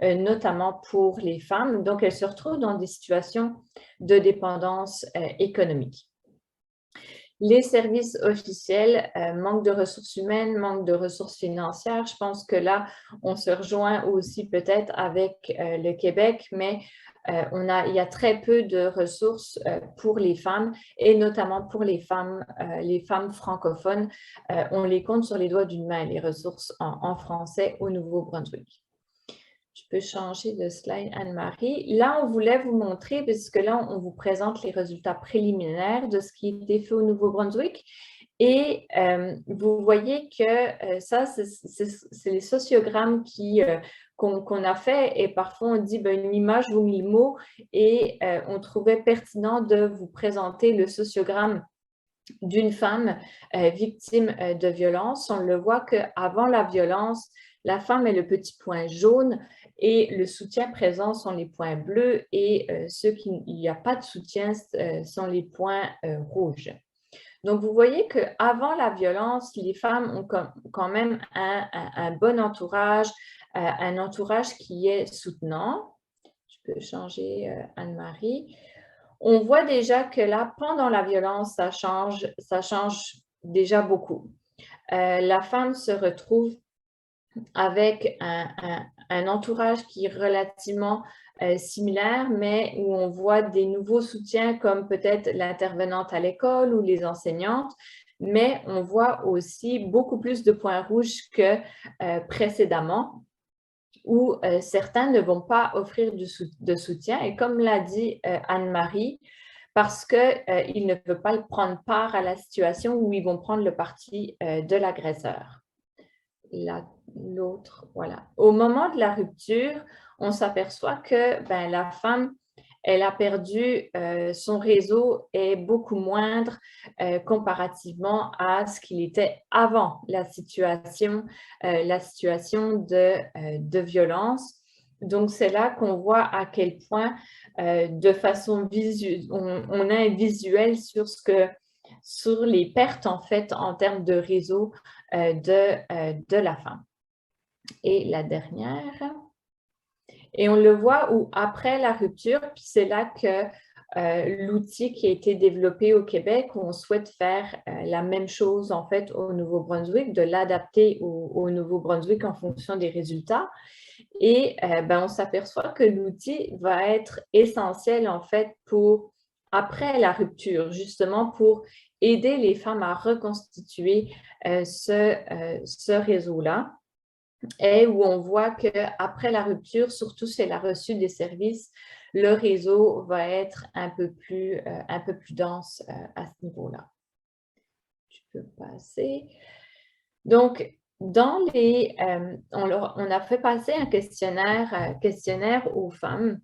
notamment pour les femmes. Donc, elles se retrouvent dans des situations de dépendance économique. Les services officiels manquent de ressources humaines, manquent de ressources financières. Je pense que là, on se rejoint aussi peut-être avec le Québec, mais il y a très peu de ressources pour les femmes et notamment pour les femmes francophones. On les compte sur les doigts d'une main, les ressources en français au Nouveau-Brunswick. Je peux changer de slide, Anne-Marie. Là, on voulait vous montrer, puisque là, on vous présente les résultats préliminaires de ce qui a été fait au Nouveau-Brunswick. Et vous voyez que ça, c'est les sociogrammes qu'on a fait. Et parfois, on dit une image vaut 1000 mots. Et on trouvait pertinent de vous présenter le sociogramme d'une femme victime de violence. On le voit qu'avant la violence, la femme est le petit point jaune et le soutien présent sont les points bleus et ceux qui il n'y a pas de soutien sont les points rouges. Donc, vous voyez qu'avant la violence, les femmes ont quand même un bon entourage, un entourage qui est soutenant. Je peux changer Anne-Marie. On voit déjà que là, pendant la violence, ça change déjà beaucoup. La femme se retrouve avec un entourage qui est relativement similaire, mais où on voit des nouveaux soutiens comme peut-être l'intervenante à l'école ou les enseignantes, mais on voit aussi beaucoup plus de points rouges que précédemment, où certains ne vont pas offrir de soutien. Et comme l'a dit Anne-Marie, parce qu'ils ne peuvent pas prendre part à la situation où ils vont prendre le parti de l'agresseur. L'autre, voilà. Au moment de la rupture, on s'aperçoit que la femme, elle a perdu, son réseau est beaucoup moindre comparativement à ce qu'il était avant la situation de violence. Donc, c'est là qu'on voit à quel point, de façon visuelle, on a un visuel sur les pertes, en fait, en termes de réseau de la femme. Et la dernière, et on le voit où après la rupture, puis c'est là que l'outil qui a été développé au Québec, où on souhaite faire la même chose en fait au Nouveau-Brunswick, de l'adapter au Nouveau-Brunswick en fonction des résultats. Et on s'aperçoit que l'outil va être essentiel en fait après la rupture, justement pour aider les femmes à reconstituer ce réseau-là. Et où on voit qu'après la rupture, surtout si elle a reçu des services, le réseau va être un peu plus dense à ce niveau-là. Tu peux passer. Donc, on a fait passer un questionnaire aux femmes.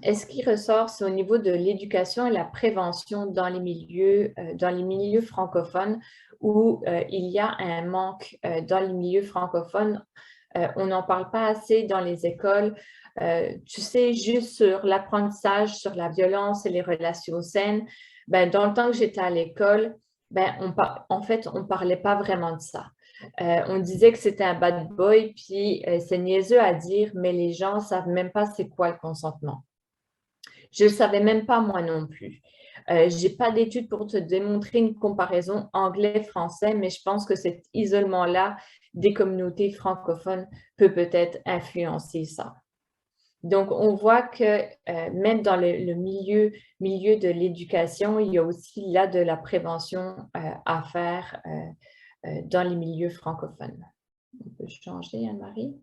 Et ce qui ressort, c'est au niveau de l'éducation et la prévention dans les milieux francophones où il y a un manque dans les milieux francophones. On n'en parle pas assez dans les écoles. Tu sais, juste sur l'apprentissage, sur la violence et les relations saines, dans le temps que j'étais à l'école, en fait, on ne parlait pas vraiment de ça. On disait que c'était un bad boy, puis c'est niaiseux à dire, mais les gens ne savent même pas c'est quoi le consentement. Je ne le savais même pas moi non plus. Je n'ai pas d'études pour te démontrer une comparaison anglais-français, mais je pense que cet isolement-là des communautés francophones peut-être influencer ça. Donc, on voit que même dans le milieu de l'éducation, il y a aussi là de la prévention à faire dans les milieux francophones. On peut changer, Anne-Marie?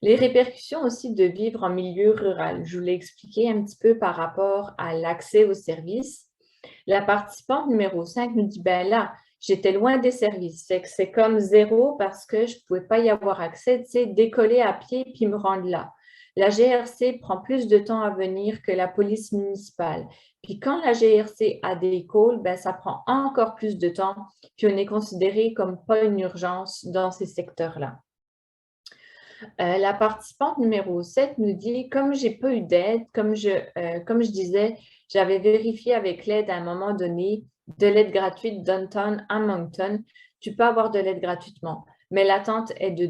Les répercussions aussi de vivre en milieu rural. Je vous l'ai expliqué un petit peu par rapport à l'accès aux services. La participante numéro 5 nous dit, là, j'étais loin des services. C'est comme zéro parce que je ne pouvais pas y avoir accès, tu sais, décoller à pied puis me rendre là. La GRC prend plus de temps à venir que la police municipale. Puis quand la GRC a des calls, ben, ça prend encore plus de temps, puis on est considéré comme pas une urgence dans ces secteurs-là. La participante numéro 7 nous dit, comme j'ai pas eu d'aide, comme je disais, j'avais vérifié avec l'aide à un moment donné, de l'aide gratuite Downtown à Moncton, tu peux avoir de l'aide gratuitement, mais l'attente est de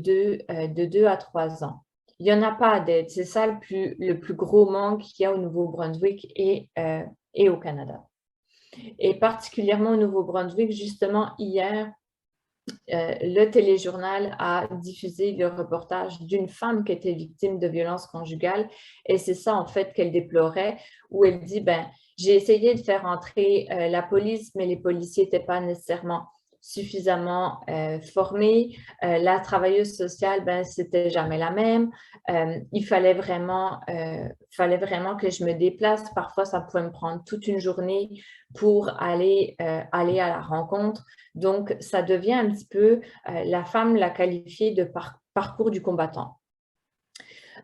2 à 3 ans. Il n'y en a pas d'aide, c'est ça le plus gros manque qu'il y a au Nouveau-Brunswick et au Canada. Et particulièrement au Nouveau-Brunswick, justement, hier, le téléjournal a diffusé le reportage d'une femme qui était victime de violences conjugales et c'est ça en fait qu'elle déplorait où elle dit, ben, j'ai essayé de faire entrer la police, mais les policiers n'étaient pas nécessairement suffisamment formés. La travailleuse sociale, ben, c'était jamais la même. Il fallait vraiment que je me déplace. Parfois, ça pouvait me prendre toute une journée pour aller à la rencontre. Donc, ça devient un petit peu, la femme l'a qualifié de parcours du combattant.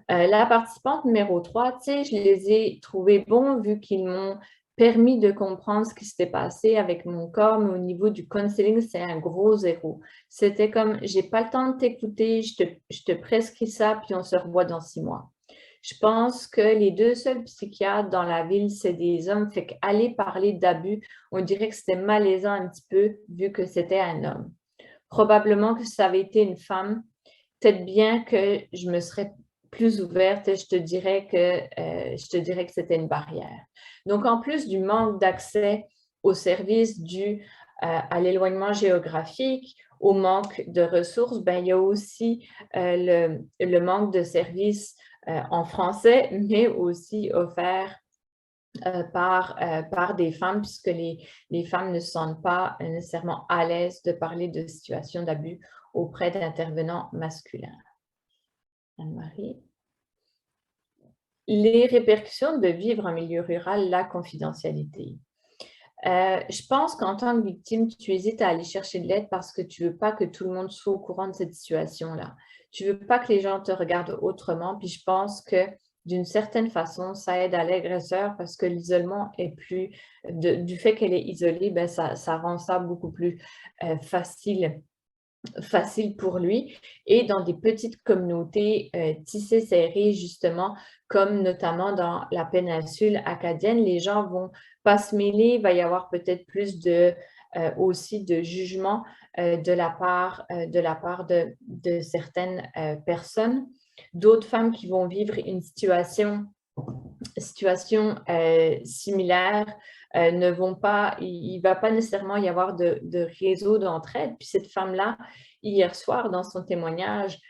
La participante numéro 3, tu sais, je les ai trouvés bons vu qu'ils m'ont permis de comprendre ce qui s'était passé avec mon corps, mais au niveau du counseling, c'est un gros zéro. C'était comme, j'ai pas le temps de t'écouter, je te prescris ça, puis on se revoit dans 6 mois. Je pense que les 2 seuls psychiatres dans la ville, c'est des hommes, fait qu'aller parler d'abus, on dirait que c'était malaisant un petit peu vu que c'était un homme. Probablement que si ça avait été une femme, peut-être bien que je me serais plus ouverte et je te dirais que c'était une barrière. Donc, en plus du manque d'accès aux services dû à l'éloignement géographique, au manque de ressources, ben, il y a aussi le manque de services en français, mais aussi offert par des femmes, puisque les femmes ne se sentent pas nécessairement à l'aise de parler de situations d'abus auprès d'intervenants masculins. Anne-Marie. Les répercussions de vivre en milieu rural, la confidentialité. Je pense qu'en tant que victime, tu hésites à aller chercher de l'aide parce que tu ne veux pas que tout le monde soit au courant de cette situation-là. Tu ne veux pas que les gens te regardent autrement. Puis je pense que d'une certaine façon, ça aide à l'agresseur parce que l'isolement est plus, du fait qu'elle est isolée, ben ça rend ça beaucoup plus facile pour lui et dans des petites communautés tissées serrées justement comme notamment dans la péninsule acadienne, les gens vont pas se mêler, il va y avoir peut-être plus aussi de jugement de la part de certaines personnes, d'autres femmes qui vont vivre une situation similaire ne vont pas, il ne va pas nécessairement y avoir de réseau d'entraide. Puis cette femme-là, hier soir, dans son témoignage,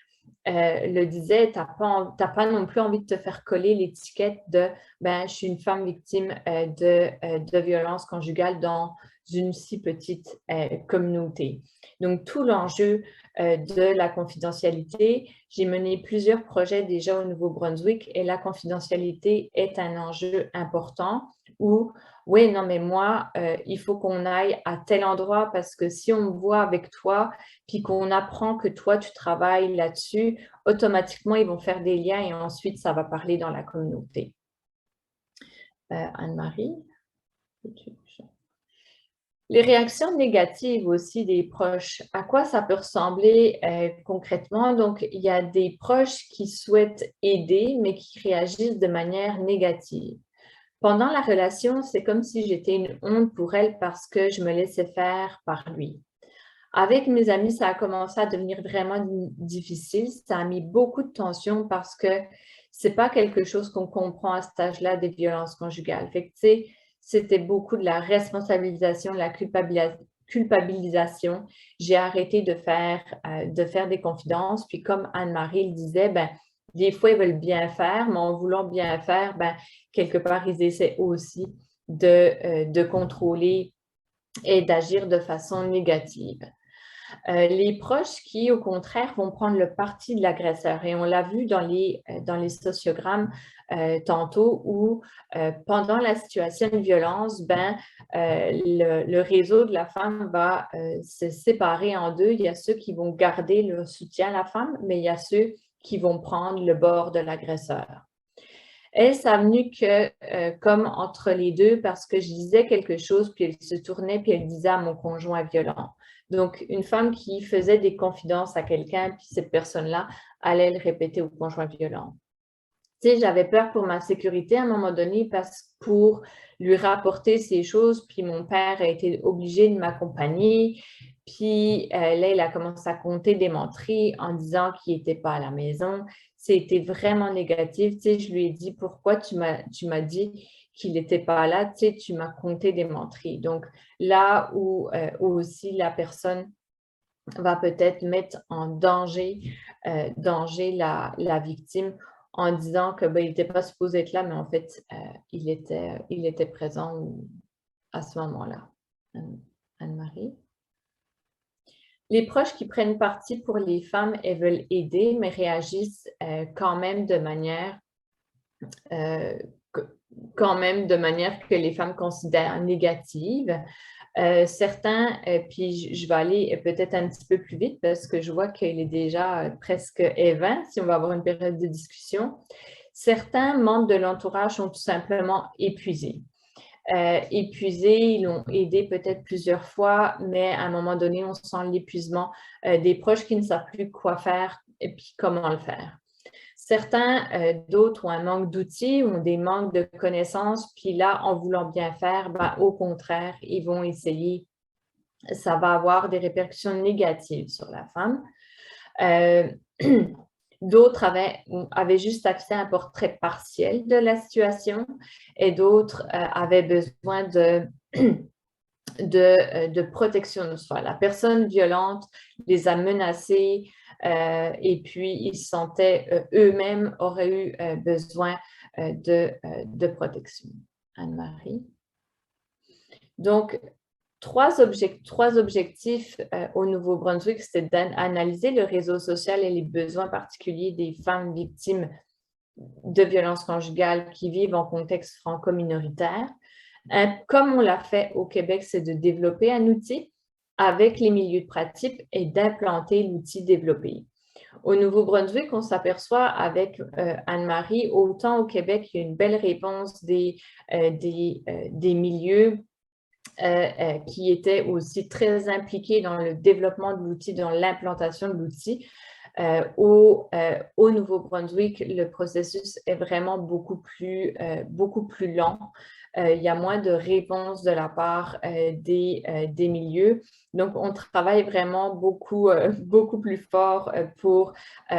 le disait, tu n'as pas non plus envie de te faire coller l'étiquette de ben, je suis une femme victime de violence conjugale dans une si petite communauté. Donc, tout l'enjeu de la confidentialité, j'ai mené plusieurs projets déjà au Nouveau-Brunswick et la confidentialité est un enjeu important où, oui, non, mais moi, il faut qu'on aille à tel endroit parce que si on me voit avec toi, puis qu'on apprend que toi, tu travailles là-dessus, automatiquement, ils vont faire des liens et ensuite, ça va parler dans la communauté. Anne-Marie? Les réactions négatives aussi des proches, à quoi ça peut ressembler concrètement? Donc, il y a des proches qui souhaitent aider, mais qui réagissent de manière négative. Pendant la relation, c'est comme si j'étais une honte pour elle parce que je me laissais faire par lui. Avec mes amis, ça a commencé à devenir vraiment difficile. Ça a mis beaucoup de tension parce que c'est pas quelque chose qu'on comprend à cet âge-là des violences conjugales. Fait que, tu sais, c'était beaucoup de la responsabilisation, de la culpabilisation. J'ai arrêté de faire des confidences. Puis comme Anne-Marie le disait, ben, des fois, ils veulent bien faire, mais en voulant bien faire, ben, quelque part, ils essaient aussi de contrôler et d'agir de façon négative. Les proches qui, au contraire, vont prendre le parti de l'agresseur. Et on l'a vu dans les sociogrammes tantôt où, pendant la situation de violence, le réseau de la femme va se séparer en deux. Il y a ceux qui vont garder leur soutien à la femme, mais il y a ceux qui vont prendre le bord de l'agresseur. Elle, ça a venu que, comme entre les deux, parce que je disais quelque chose, puis elle se tournait, puis elle disait à mon conjoint violent. Donc, une femme qui faisait des confidences à quelqu'un, puis cette personne-là allait le répéter au conjoint violent. Tu sais, j'avais peur pour ma sécurité à un moment donné parce que pour lui rapporter ces choses, puis mon père a été obligé de m'accompagner. Puis là, il a commencé à compter des menteries en disant qu'il n'était pas à la maison. C'était vraiment négatif. Tu sais, je lui ai dit, pourquoi tu m'as dit qu'il n'était pas là? Tu sais, tu m'as compté des menteries. Donc, là où aussi la personne va peut-être mettre en danger, la victime en disant que il n'était pas supposé être là, mais en fait, il était présent à ce moment-là. Anne-Marie? Les proches qui prennent parti pour les femmes et veulent aider, mais réagissent quand même de manière que les femmes considèrent négative. Certains, puis je vais aller peut-être un petit peu plus vite parce que je vois qu'il est déjà presque 20 si on va avoir une période de discussion. Certains membres de l'entourage sont tout simplement épuisés. Ils l'ont aidé peut-être plusieurs fois, mais à un moment donné, on sent l'épuisement des proches qui ne savent plus quoi faire et puis comment le faire. Certains, d'autres ont un manque d'outils, ont des manques de connaissances, puis là, en voulant bien faire, au contraire, ils vont essayer, ça va avoir des répercussions négatives sur la femme. D'autres avaient juste accès à un portrait partiel de la situation et d'autres avaient besoin de protection de soi. La personne violente les a menacés et puis ils se sentaient eux-mêmes auraient eu besoin de protection. Anne-Marie? Donc, trois objectifs au Nouveau-Brunswick, c'était d'analyser le réseau social et les besoins particuliers des femmes victimes de violences conjugales qui vivent en contexte franco-minoritaire. Comme on l'a fait au Québec, c'est de développer un outil avec les milieux de pratique et d'implanter l'outil développé. Au Nouveau-Brunswick, on s'aperçoit avec Anne-Marie, autant au Québec, il y a une belle réponse des milieux qui étaient aussi très impliqués dans le développement de l'outil, dans l'implantation de l'outil. Au Nouveau-Brunswick, le processus est vraiment beaucoup plus lent. Il y a moins de réponses de la part des milieux. Donc, on travaille vraiment beaucoup plus fort pour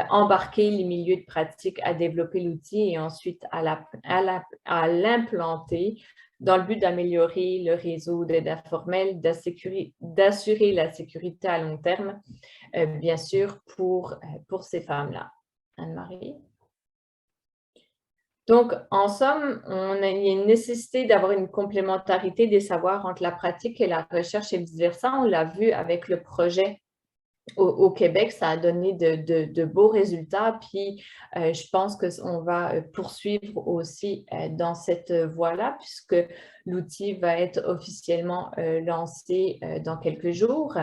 embarquer les milieux de pratique à développer l'outil et ensuite à l'implanter dans le but d'améliorer le réseau d'aide informelle, d'assurer la sécurité à long terme, bien sûr, pour ces femmes-là. Anne-Marie? Donc, en somme, il y a une nécessité d'avoir une complémentarité des savoirs entre la pratique et la recherche et vice-versa. On l'a vu avec le projet au Québec, ça a donné de beaux résultats. Puis, je pense qu'on va poursuivre aussi dans cette voie-là, puisque l'outil va être officiellement lancé dans quelques jours.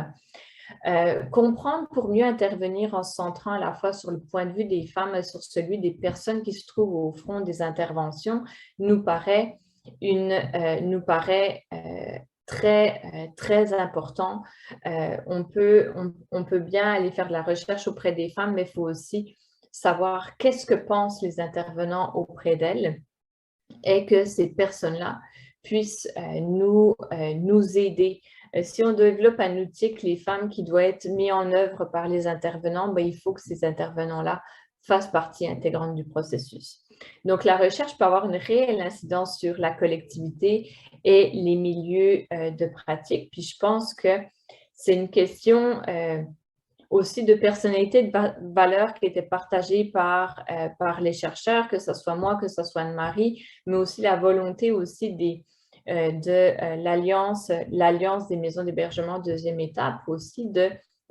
Comprendre pour mieux intervenir en se centrant à la fois sur le point de vue des femmes et sur celui des personnes qui se trouvent au front des interventions nous paraît très important. On peut bien aller faire de la recherche auprès des femmes, mais il faut aussi savoir qu'est-ce que pensent les intervenants auprès d'elles et que ces personnes-là puissent nous aider. Si on développe un outil que les femmes qui doit être mis en œuvre par les intervenants, il faut que ces intervenants-là fassent partie intégrante du processus. Donc, la recherche peut avoir une réelle incidence sur la collectivité et les milieux de pratique. Puis, je pense que c'est une question aussi de personnalité, de valeur qui était partagée par les chercheurs, que ce soit moi, que ce soit Anne-Marie, mais aussi la volonté aussi de l'Alliance des maisons d'hébergement deuxième étape, aussi de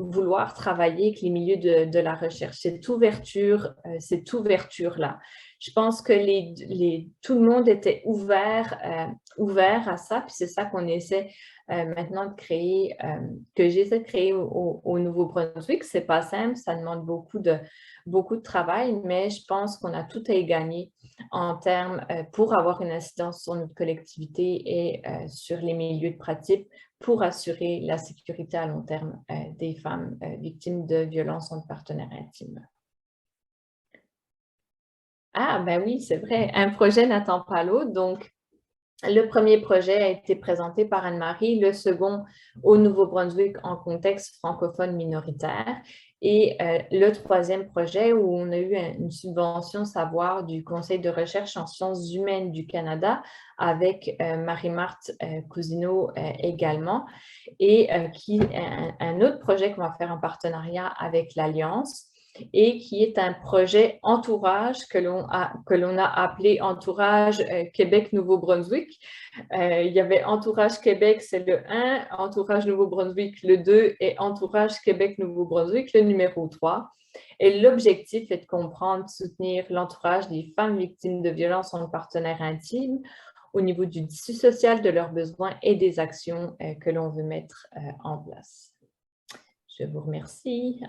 vouloir travailler avec les milieux de la recherche, cette ouverture-là. Je pense que tout le monde était ouvert à ça, puis c'est ça qu'on essaie maintenant de créer, que j'essaie de créer au Nouveau-Brunswick. C'est pas simple, ça demande beaucoup de travail, mais je pense qu'on a tout à y gagner en termes pour avoir une incidence sur notre collectivité et sur les milieux de pratique pour assurer la sécurité à long terme des femmes victimes de violences entre partenaires intimes. Ah, ben oui, c'est vrai, un projet n'attend pas l'autre. Donc, le premier projet a été présenté par Anne-Marie, le second au Nouveau-Brunswick en contexte francophone minoritaire. Et le troisième projet où on a eu une subvention savoir du Conseil de recherche en sciences humaines du Canada avec Marie-Marthe Cousineau également. Et un autre projet qu'on va faire en partenariat avec l'Alliance et qui est un projet entourage que l'on a appelé Entourage Québec-Nouveau-Brunswick. Il y avait Entourage Québec, c'est le 1, Entourage Nouveau-Brunswick, le 2, et Entourage Québec-Nouveau-Brunswick, le numéro 3. Et l'objectif est de comprendre, soutenir l'entourage des femmes victimes de violences entre partenaires intimes au niveau du tissu social, de leurs besoins et des actions que l'on veut mettre en place. Je vous remercie.